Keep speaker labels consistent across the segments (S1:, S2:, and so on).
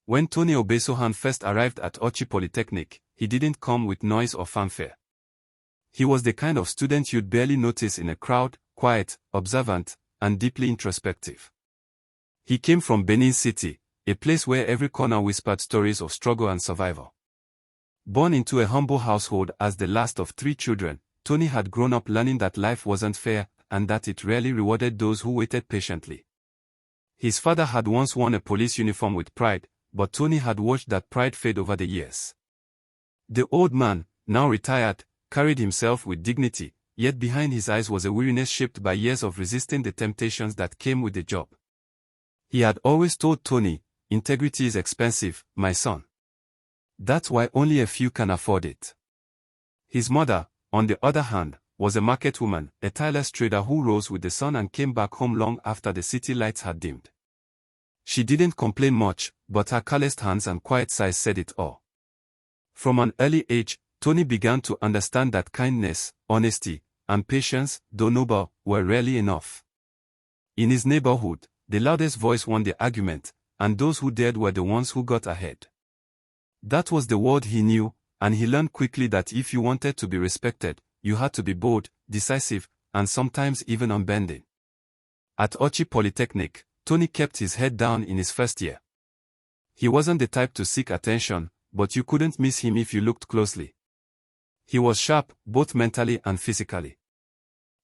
S1: When Tony Obasohan first arrived at Auchi Polytechnic, he didn't come with noise or fanfare. He was the kind of student you'd barely notice in a crowd, quiet, observant, and deeply introspective. He came from Benin City, a place where every corner whispered stories of struggle and survival. Born into a humble household as the last of 3 children, Tony had grown up learning that life wasn't fair and that it rarely rewarded those who waited patiently. His father had once worn a police uniform with pride, but Tony had watched that pride fade over the years. The old man, now retired, carried himself with dignity, yet behind his eyes was a weariness shaped by years of resisting the temptations that came with the job. He had always told Tony, "Integrity is expensive, my son. That's why only a few can afford it." His mother, on the other hand, was a market woman, a tireless trader who rose with the sun and came back home long after the city lights had dimmed. She didn't complain much, but her calloused hands and quiet sighs said it all. From an early age, Tony began to understand that kindness, honesty, and patience, though noble, were rarely enough. In his neighborhood, the loudest voice won the argument, and those who dared were the ones who got ahead. That was the world he knew, and he learned quickly that if you wanted to be respected, you had to be bold, decisive, and sometimes even unbending. At Auchi Polytechnic, Tony kept his head down in his first year. He wasn't the type to seek attention, but you couldn't miss him if you looked closely. He was sharp, both mentally and physically.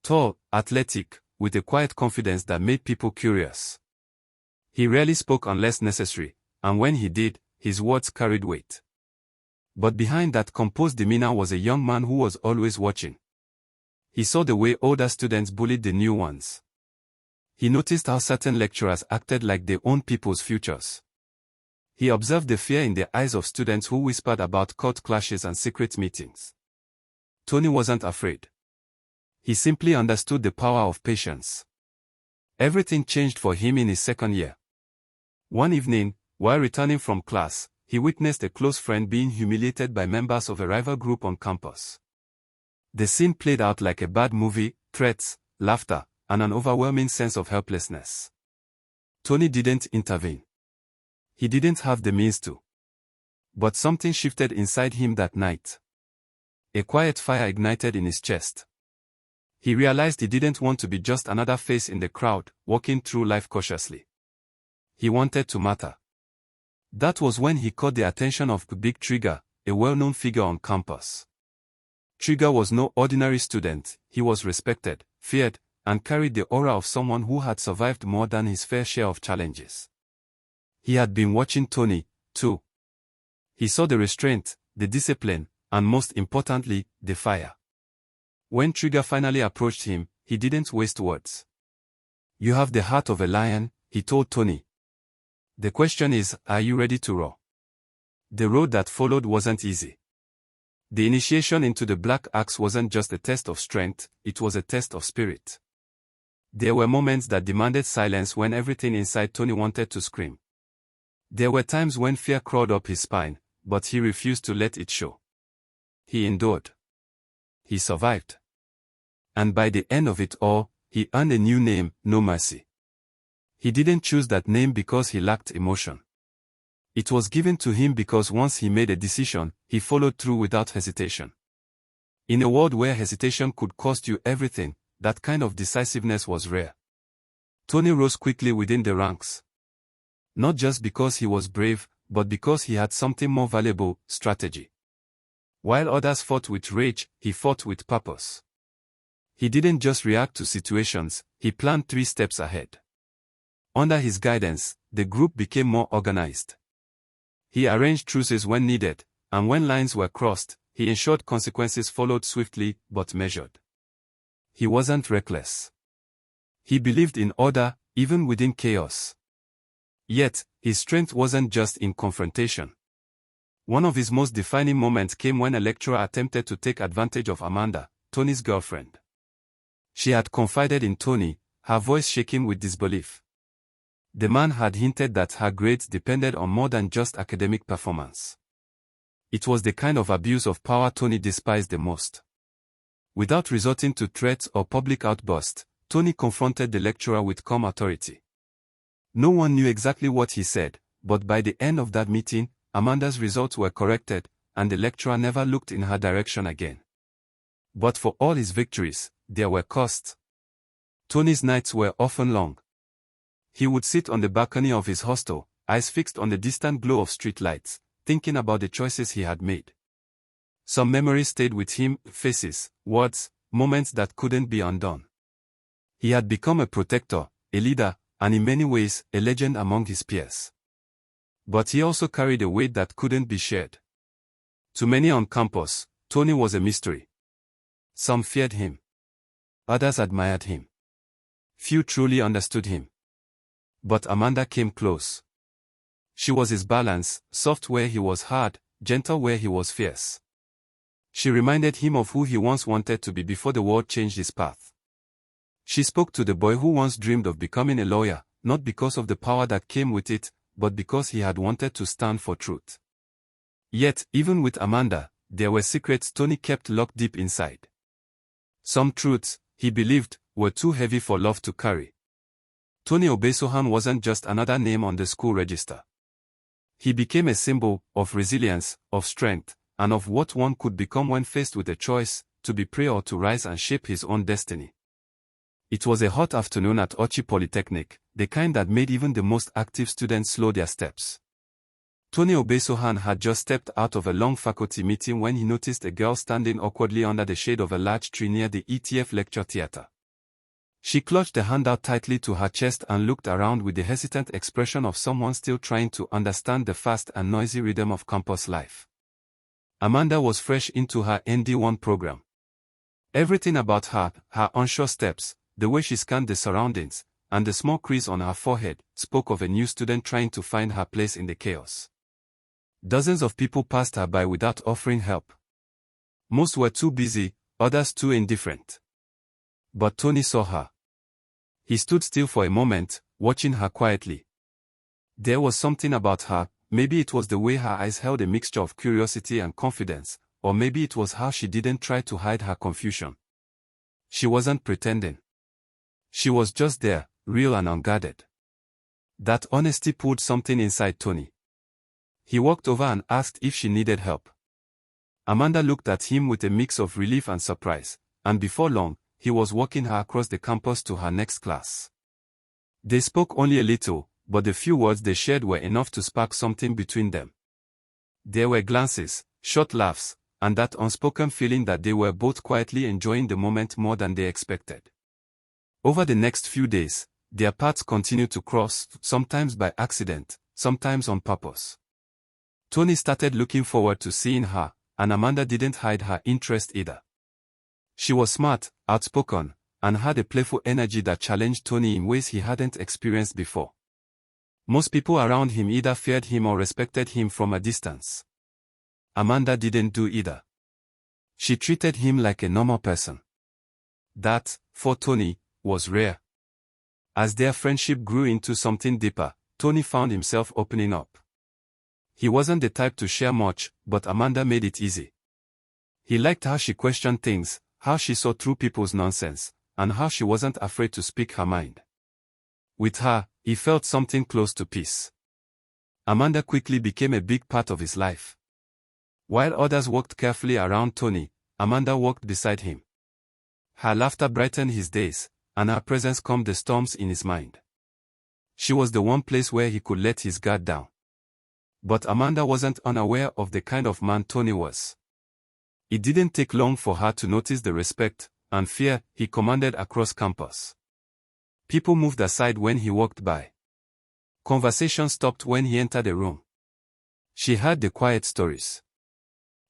S1: Tall, athletic, with a quiet confidence that made people curious. He rarely spoke unless necessary, and when he did, his words carried weight. But behind that composed demeanor was a young man who was always watching. He saw the way older students bullied the new ones. He noticed how certain lecturers acted like they owned people's futures. He observed the fear in the eyes of students who whispered about cult clashes and secret meetings. Tony wasn't afraid. He simply understood the power of patience. Everything changed for him in his second year. One evening, while returning from class, he witnessed a close friend being humiliated by members of a rival group on campus. The scene played out like a bad movie, threats, laughter, and an overwhelming sense of helplessness. Tony didn't intervene. He didn't have the means to. But something shifted inside him that night. A quiet fire ignited in his chest. He realized he didn't want to be just another face in the crowd, walking through life cautiously. He wanted to matter. That was when he caught the attention of Big Trigger, a well-known figure on campus. Trigger was no ordinary student. He was respected, feared, and carried the aura of someone who had survived more than his fair share of challenges. He had been watching Tony, too. He saw the restraint, the discipline, and most importantly, the fire. When Trigger finally approached him, he didn't waste words. "You have the heart of a lion," he told Tony. "The question is, are you ready to roar?" The road that followed wasn't easy. The initiation into the Black Axe wasn't just a test of strength, it was a test of spirit. There were moments that demanded silence when everything inside Tony wanted to scream. There were times when fear crawled up his spine, but he refused to let it show. He endured. He survived. And by the end of it all, he earned a new name, No Mercy. He didn't choose that name because he lacked emotion. It was given to him because once he made a decision, he followed through without hesitation. In a world where hesitation could cost you everything, that kind of decisiveness was rare. Tony rose quickly within the ranks. Not just because he was brave, but because he had something more valuable, strategy. While others fought with rage, he fought with purpose. He didn't just react to situations, he planned 3 steps ahead. Under his guidance, the group became more organized. He arranged truces when needed, and when lines were crossed, he ensured consequences followed swiftly but measured. He wasn't reckless. He believed in order, even within chaos. Yet, his strength wasn't just in confrontation. One of his most defining moments came when a lecturer attempted to take advantage of Amanda, Tony's girlfriend. She had confided in Tony, her voice shaking with disbelief. The man had hinted that her grades depended on more than just academic performance. It was the kind of abuse of power Tony despised the most. Without resorting to threats or public outbursts, Tony confronted the lecturer with calm authority. No one knew exactly what he said, but by the end of that meeting, Amanda's results were corrected, and the lecturer never looked in her direction again. But for all his victories, there were costs. Tony's nights were often long. He would sit on the balcony of his hostel, eyes fixed on the distant glow of street lights, thinking about the choices he had made. Some memories stayed with him, faces, words, moments that couldn't be undone. He had become a protector, a leader, and in many ways, a legend among his peers. But he also carried a weight that couldn't be shared. To many on campus, Tony was a mystery. Some feared him. Others admired him. Few truly understood him. But Amanda came close. She was his balance, soft where he was hard, gentle where he was fierce. She reminded him of who he once wanted to be before the world changed his path. She spoke to the boy who once dreamed of becoming a lawyer, not because of the power that came with it, but because he had wanted to stand for truth. Yet, even with Amanda, there were secrets Tony kept locked deep inside. Some truths, he believed, were too heavy for love to carry. Tony Obasohan wasn't just another name on the school register. He became a symbol of resilience, of strength, and of what one could become when faced with a choice, to be prey or to rise and shape his own destiny. It was a hot afternoon at Auchi Polytechnic, the kind that made even the most active students slow their steps. Tony Obasohan had just stepped out of a long faculty meeting when he noticed a girl standing awkwardly under the shade of a large tree near the ETF lecture theater. She clutched the handout tightly to her chest and looked around with the hesitant expression of someone still trying to understand the fast and noisy rhythm of campus life. Amanda was fresh into her ND1 program. Everything about her, her unsure steps, the way she scanned the surroundings, and the small crease on her forehead, spoke of a new student trying to find her place in the chaos. Dozens of people passed her by without offering help. Most were too busy, others too indifferent. But Tony saw her. He stood still for a moment, watching her quietly. There was something about her, maybe it was the way her eyes held a mixture of curiosity and confidence, or maybe it was how she didn't try to hide her confusion. She wasn't pretending. She was just there, real and unguarded. That honesty pulled something inside Tony. He walked over and asked if she needed help. Amanda looked at him with a mix of relief and surprise, and before long, he was walking her across the campus to her next class. They spoke only a little, but the few words they shared were enough to spark something between them. There were glances, short laughs, and that unspoken feeling that they were both quietly enjoying the moment more than they expected. Over the next few days, their paths continued to cross, sometimes by accident, sometimes on purpose. Tony started looking forward to seeing her, and Amanda didn't hide her interest either. She was smart, outspoken, and had a playful energy that challenged Tony in ways he hadn't experienced before. Most people around him either feared him or respected him from a distance. Amanda didn't do either. She treated him like a normal person. That, for Tony, was rare. As their friendship grew into something deeper, Tony found himself opening up. He wasn't the type to share much, but Amanda made it easy. He liked how she questioned things, how she saw through people's nonsense, and how she wasn't afraid to speak her mind. With her, he felt something close to peace. Amanda quickly became a big part of his life. While others walked carefully around Tony, Amanda walked beside him. Her laughter brightened his days, and her presence calmed the storms in his mind. She was the one place where he could let his guard down. But Amanda wasn't unaware of the kind of man Tony was. It didn't take long for her to notice the respect and fear he commanded across campus. People moved aside when he walked by. Conversation stopped when he entered a room. She heard the quiet stories.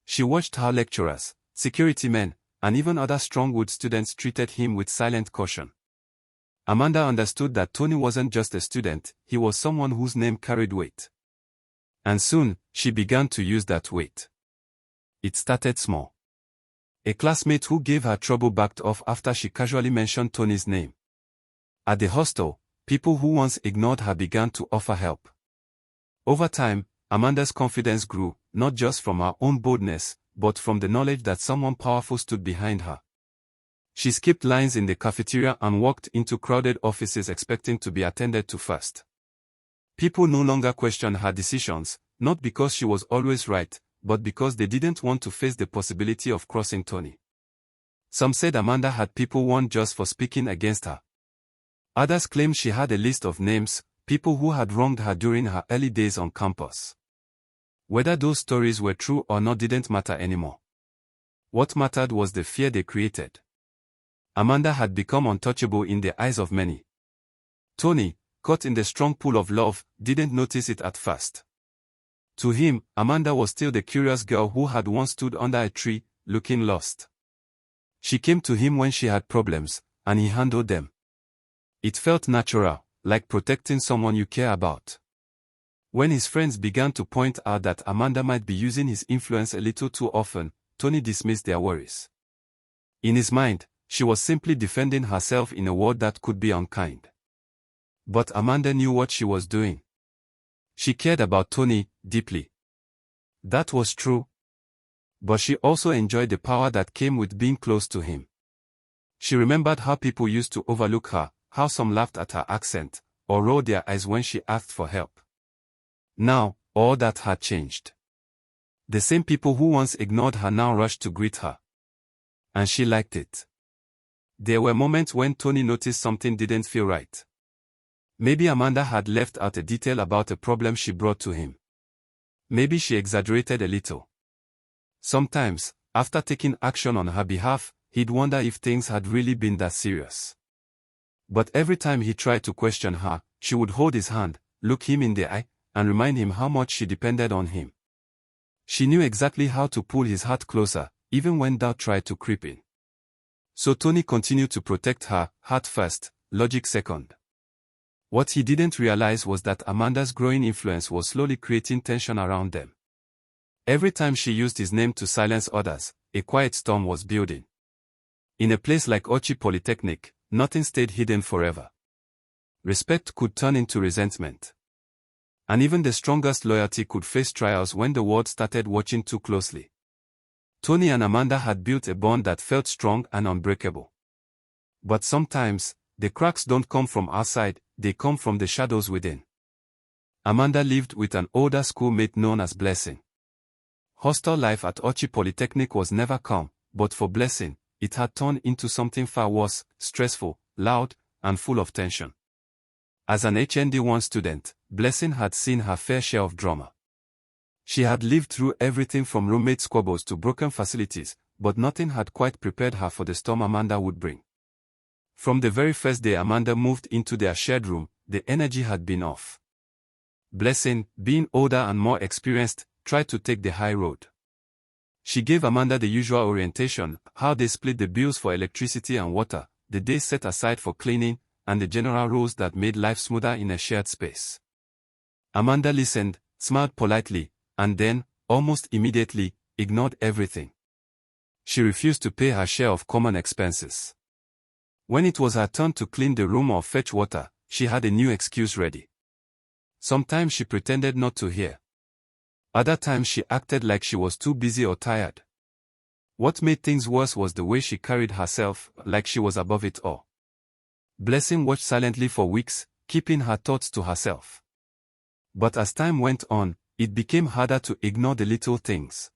S1: She watched how lecturers, security men, and even other strong-willed students treated him with silent caution. Amanda understood that Tony wasn't just a student, he was someone whose name carried weight. And soon, she began to use that weight. It started small. A classmate who gave her trouble backed off after she casually mentioned Tony's name. At the hostel, people who once ignored her began to offer help. Over time, Amanda's confidence grew, not just from her own boldness, but from the knowledge that someone powerful stood behind her. She skipped lines in the cafeteria and walked into crowded offices expecting to be attended to first. People no longer questioned her decisions, not because she was always right, but because they didn't want to face the possibility of crossing Tony. Some said Amanda had people warned just for speaking against her. Others claimed she had a list of names, people who had wronged her during her early days on campus. Whether those stories were true or not didn't matter anymore. What mattered was the fear they created. Amanda had become untouchable in the eyes of many. Tony, caught in the strong pull of love, didn't notice it at first. To him, Amanda was still the curious girl who had once stood under a tree, looking lost. She came to him when she had problems, and he handled them. It felt natural, like protecting someone you care about. When his friends began to point out that Amanda might be using his influence a little too often, Tony dismissed their worries. In his mind, she was simply defending herself in a world that could be unkind. But Amanda knew what she was doing. She cared about Tony deeply. That was true. But she also enjoyed the power that came with being close to him. She remembered how people used to overlook her, how some laughed at her accent, or rolled their eyes when she asked for help. Now, all that had changed. The same people who once ignored her now rushed to greet her. And she liked it. There were moments when Tony noticed something didn't feel right. Maybe Amanda had left out a detail about a problem she brought to him. Maybe she exaggerated a little. Sometimes, after taking action on her behalf, he'd wonder if things had really been that serious. But every time he tried to question her, she would hold his hand, look him in the eye, and remind him how much she depended on him. She knew exactly how to pull his heart closer, even when doubt tried to creep in. So Tony continued to protect her, heart first, logic second. What he didn't realize was that Amanda's growing influence was slowly creating tension around them. Every time she used his name to silence others, a quiet storm was building. In a place like Auchi Polytechnic, nothing stayed hidden forever. Respect could turn into resentment. And even the strongest loyalty could face trials when the world started watching too closely. Tony and Amanda had built a bond that felt strong and unbreakable. But sometimes, the cracks don't come from outside, they come from the shadows within. Amanda lived with an older schoolmate known as Blessing. Hostel life at Auchi Polytechnic was never calm, but for Blessing, it had turned into something far worse, stressful, loud, and full of tension. As an HND1 student, Blessing had seen her fair share of drama. She had lived through everything from roommate squabbles to broken facilities, but nothing had quite prepared her for the storm Amanda would bring. From the very first day Amanda moved into their shared room, the energy had been off. Blessing, being older and more experienced, tried to take the high road. She gave Amanda the usual orientation, how they split the bills for electricity and water, the days set aside for cleaning, and the general rules that made life smoother in a shared space. Amanda listened, smiled politely, and then, almost immediately, ignored everything. She refused to pay her share of common expenses. When it was her turn to clean the room or fetch water, she had a new excuse ready. Sometimes she pretended not to hear. Other times she acted like she was too busy or tired. What made things worse was the way she carried herself, like she was above it all. Blessing watched silently for weeks, keeping her thoughts to herself. But as time went on, it became harder to ignore the little things.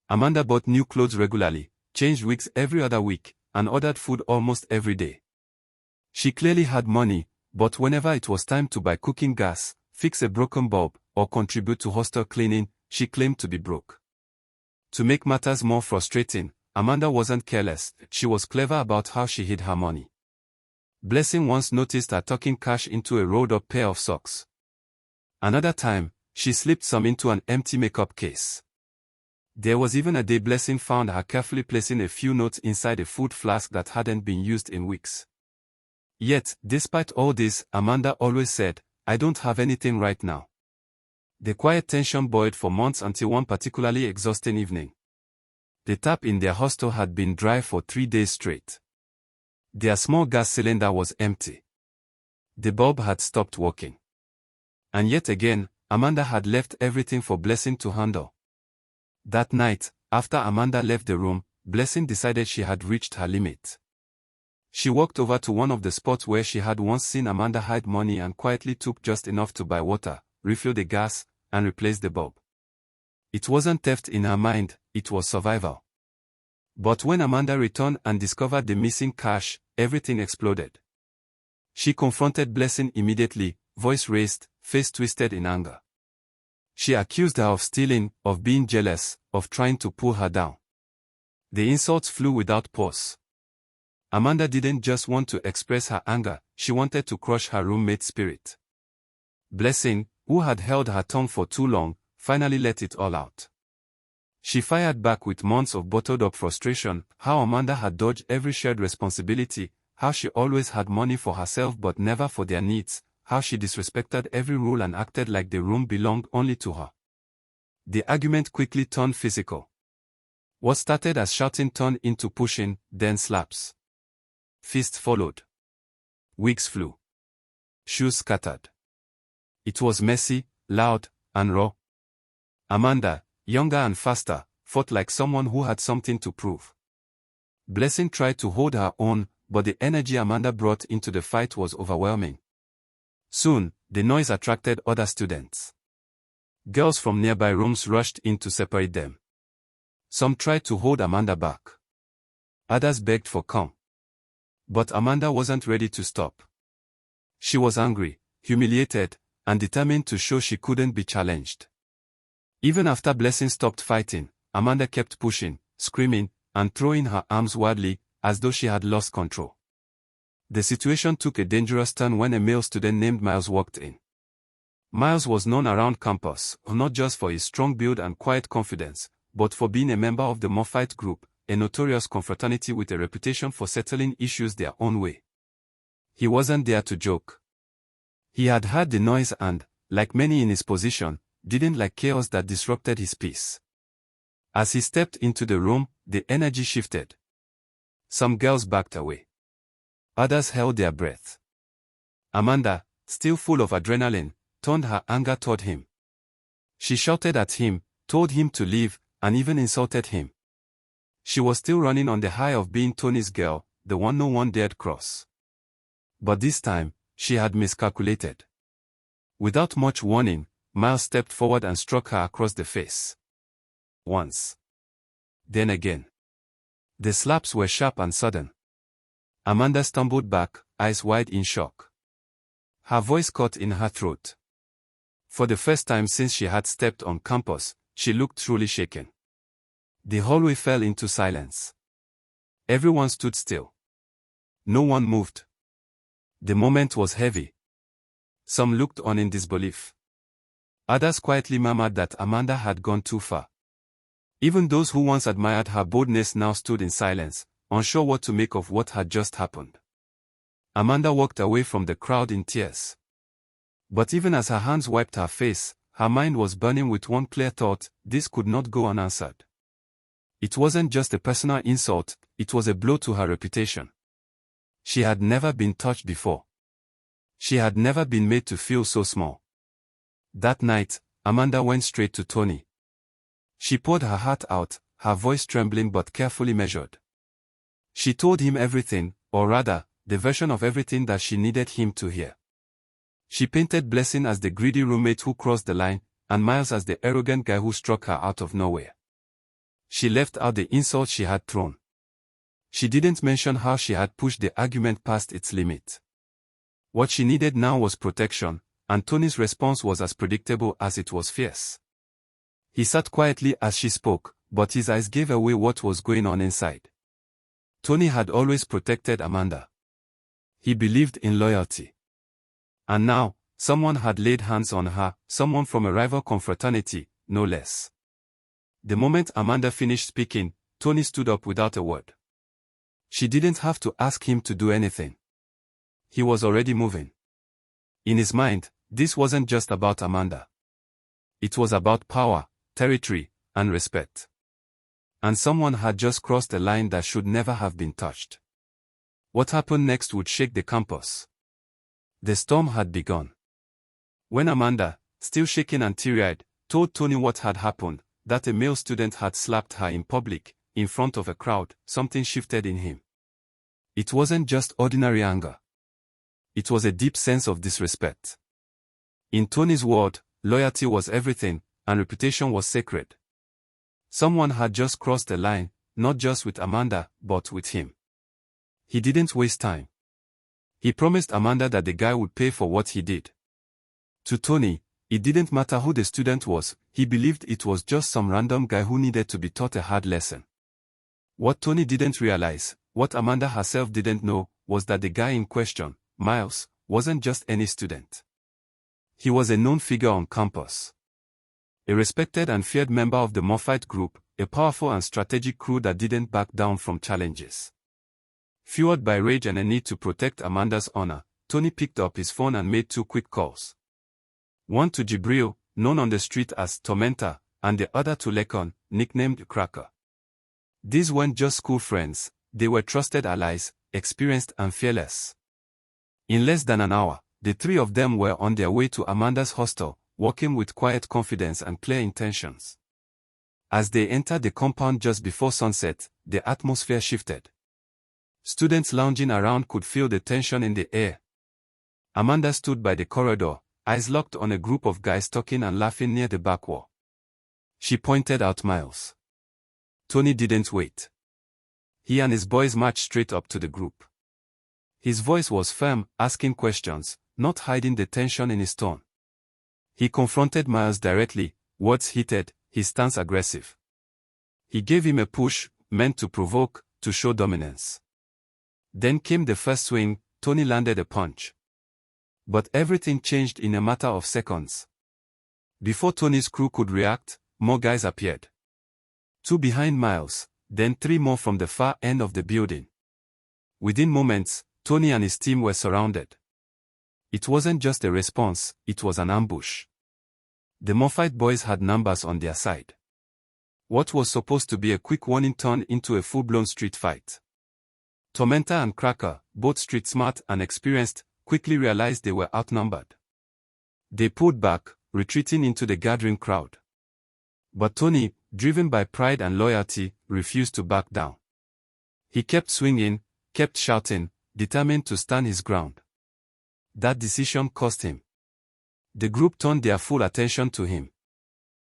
S1: Amanda bought new clothes regularly, changed wigs every other week, and ordered food almost every day. She clearly had money, but whenever it was time to buy cooking gas, fix a broken bulb, or contribute to hostel cleaning, she claimed to be broke. To make matters more frustrating, Amanda wasn't careless, she was clever about how she hid her money. Blessing once noticed her tucking cash into a rolled-up pair of socks. Another time, she slipped some into an empty makeup case. There was even a day Blessing found her carefully placing a few notes inside a food flask that hadn't been used in weeks. Yet, despite all this, Amanda always said, "I don't have anything right now." The quiet tension boiled for months until one particularly exhausting evening. The tap in their hostel had been dry for 3 days straight. Their small gas cylinder was empty. The bulb had stopped working. And yet again, Amanda had left everything for Blessing to handle. That night, after Amanda left the room, Blessing decided she had reached her limit. She walked over to one of the spots where she had once seen Amanda hide money and quietly took just enough to buy water, refill the gas, and replace the bulb. It wasn't theft in her mind, it was survival. But when Amanda returned and discovered the missing cash, everything exploded. She confronted Blessing immediately, voice raised, face twisted in anger. She accused her of stealing, of being jealous, of trying to pull her down. The insults flew without pause. Amanda didn't just want to express her anger, she wanted to crush her roommate's spirit. Blessing, who had held her tongue for too long, finally let it all out. She fired back with months of bottled-up frustration, how Amanda had dodged every shared responsibility, how she always had money for herself but never for their needs, how she disrespected every rule and acted like the room belonged only to her. The argument quickly turned physical. What started as shouting turned into pushing, then slaps. Fists followed. Wigs flew. Shoes scattered. It was messy, loud, and raw. Amanda, younger and faster, fought like someone who had something to prove. Blessing tried to hold her own, but the energy Amanda brought into the fight was overwhelming. Soon, the noise attracted other students. Girls from nearby rooms rushed in to separate them. Some tried to hold Amanda back. Others begged for calm. But Amanda wasn't ready to stop. She was angry, humiliated, and determined to show she couldn't be challenged. Even after Blessing stopped fighting, Amanda kept pushing, screaming, and throwing her arms wildly, as though she had lost control. The situation took a dangerous turn when a male student named Miles walked in. Miles was known around campus, not just for his strong build and quiet confidence, but for being a member of the Maphite group, a notorious confraternity with a reputation for settling issues their own way. He wasn't there to joke. He had heard the noise and, like many in his position, didn't like chaos that disrupted his peace. As he stepped into the room, the energy shifted. Some girls backed away. Others held their breath. Amanda, still full of adrenaline, turned her anger toward him. She shouted at him, told him to leave, and even insulted him. She was still running on the high of being Tony's girl, the one no one dared cross. But this time, she had miscalculated. Without much warning, Miles stepped forward and struck her across the face. Once. Then again. The slaps were sharp and sudden. Amanda stumbled back, eyes wide in shock. Her voice caught in her throat. For the first time since she had stepped on campus, she looked truly shaken. The hallway fell into silence. Everyone stood still. No one moved. The moment was heavy. Some looked on in disbelief. Others quietly murmured that Amanda had gone too far. Even those who once admired her boldness now stood in silence, unsure what to make of what had just happened. Amanda walked away from the crowd in tears. But even as her hands wiped her face, her mind was burning with one clear thought: this could not go unanswered. It wasn't just a personal insult, it was a blow to her reputation. She had never been touched before. She had never been made to feel so small. That night, Amanda went straight to Tony. She poured her heart out, her voice trembling but carefully measured. She told him everything, or rather, the version of everything that she needed him to hear. She painted Blessing as the greedy roommate who crossed the line, and Miles as the arrogant guy who struck her out of nowhere. She left out the insults she had thrown. She didn't mention how she had pushed the argument past its limit. What she needed now was protection, and Tony's response was as predictable as it was fierce. He sat quietly as she spoke, but his eyes gave away what was going on inside. Tony had always protected Amanda. He believed in loyalty. And now, someone had laid hands on her, someone from a rival confraternity, no less. The moment Amanda finished speaking, Tony stood up without a word. She didn't have to ask him to do anything. He was already moving. In his mind, this wasn't just about Amanda. It was about power, territory, and respect. And someone had just crossed a line that should never have been touched. What happened next would shake the campus. The storm had begun. When Amanda, still shaking and teary-eyed, told Tony what had happened, that a male student had slapped her in public, in front of a crowd, something shifted in him. It wasn't just ordinary anger. It was a deep sense of disrespect. In Tony's world, loyalty was everything, and reputation was sacred. Someone had just crossed the line, not just with Amanda, but with him. He didn't waste time. He promised Amanda that the guy would pay for what he did. To Tony, it didn't matter who the student was, he believed it was just some random guy who needed to be taught a hard lesson. What Tony didn't realize, what Amanda herself didn't know, was that the guy in question, Miles, wasn't just any student. He was a known figure on campus. A respected and feared member of the Maphite group, a powerful and strategic crew that didn't back down from challenges. Fueled by rage and a need to protect Amanda's honor, Tony picked up his phone and made 2 quick calls. One to Jibril, known on the street as Tormentor, and the other to Lekon, nicknamed Cracker. These weren't just school friends, they were trusted allies, experienced and fearless. In less than an hour, the 3 of them were on their way to Amanda's hostel, walking with quiet confidence and clear intentions. As they entered the compound just before sunset, the atmosphere shifted. Students lounging around could feel the tension in the air. Amanda stood by the corridor, eyes locked on a group of guys talking and laughing near the back wall. She pointed out Miles. Tony didn't wait. He and his boys marched straight up to the group. His voice was firm, asking questions, not hiding the tension in his tone. He confronted Miles directly, words heated, his stance aggressive. He gave him a push, meant to provoke, to show dominance. Then came the first swing, Tony landed a punch. But everything changed in a matter of seconds. Before Tony's crew could react, more guys appeared. 2 behind Miles, then 3 more from the far end of the building. Within moments, Tony and his team were surrounded. It wasn't just a response, it was an ambush. The Maphite boys had numbers on their side. What was supposed to be a quick warning turned into a full-blown street fight. Tormentor and Cracker, both street-smart and experienced, quickly realized they were outnumbered. They pulled back, retreating into the gathering crowd. But Tony, driven by pride and loyalty, refused to back down. He kept swinging, kept shouting, determined to stand his ground. That decision cost him. The group turned their full attention to him.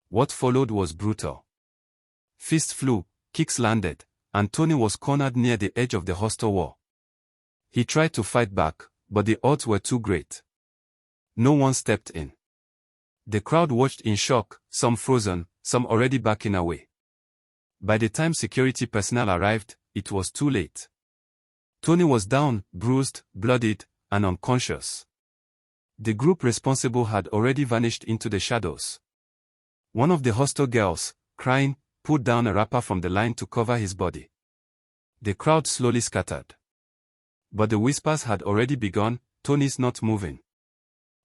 S1: What followed was brutal. Fists flew, kicks landed, and Tony was cornered near the edge of the hostel wall. He tried to fight back, but the odds were too great. No one stepped in. The crowd watched in shock, some frozen, some already backing away. By the time security personnel arrived, it was too late. Tony was down, bruised, bloodied, and unconscious. The group responsible had already vanished into the shadows. One of the hostel girls, crying, pulled down a wrapper from the line to cover his body. The crowd slowly scattered. But the whispers had already begun, Tony's not moving.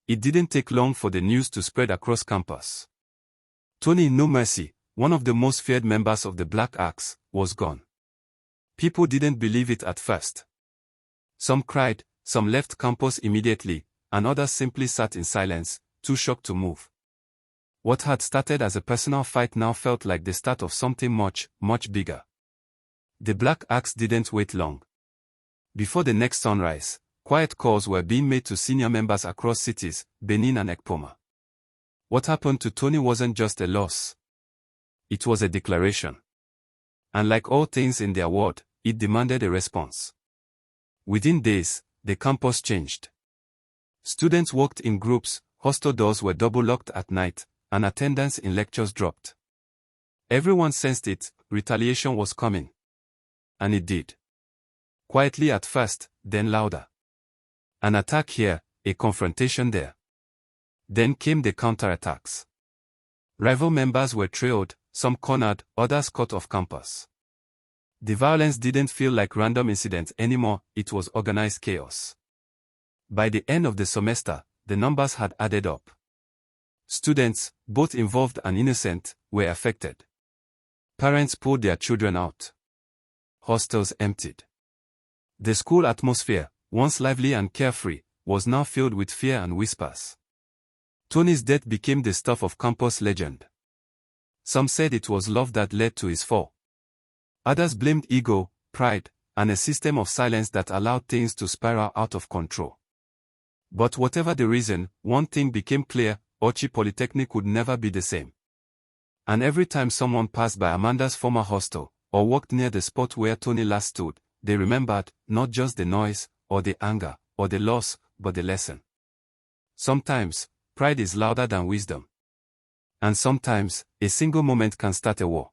S1: It didn't take long for the news to spread across campus. Tony No Mercy, one of the most feared members of the Black Axe, was gone. People didn't believe it at first. Some cried, some left campus immediately, and others simply sat in silence, too shocked to move. What had started as a personal fight now felt like the start of something much, much bigger. The Black Axe didn't wait long. Before the next sunrise, quiet calls were being made to senior members across cities, Benin and Ekpoma. What happened to Tony wasn't just a loss. It was a declaration. And like all things in their world, it demanded a response. Within days, the campus changed. Students worked in groups, hostel doors were double-locked at night, and attendance in lectures dropped. Everyone sensed it, retaliation was coming. And it did. Quietly at first, then louder. An attack here, a confrontation there. Then came the counterattacks. Rival members were trailed, some cornered, others cut off campus. The violence didn't feel like random incidents anymore, it was organized chaos. By the end of the semester, the numbers had added up. Students, both involved and innocent, were affected. Parents pulled their children out. Hostels emptied. The school atmosphere, once lively and carefree, was now filled with fear and whispers. Tony's death became the stuff of campus legend. Some said it was love that led to his fall. Others blamed ego, pride, and a system of silence that allowed things to spiral out of control. But whatever the reason, one thing became clear: Auchi Polytechnic would never be the same. And every time someone passed by Amanda's former hostel, or walked near the spot where Tony last stood, they remembered, not just the noise, or the anger, or the loss, but the lesson. Sometimes, pride is louder than wisdom. And sometimes, a single moment can start a war.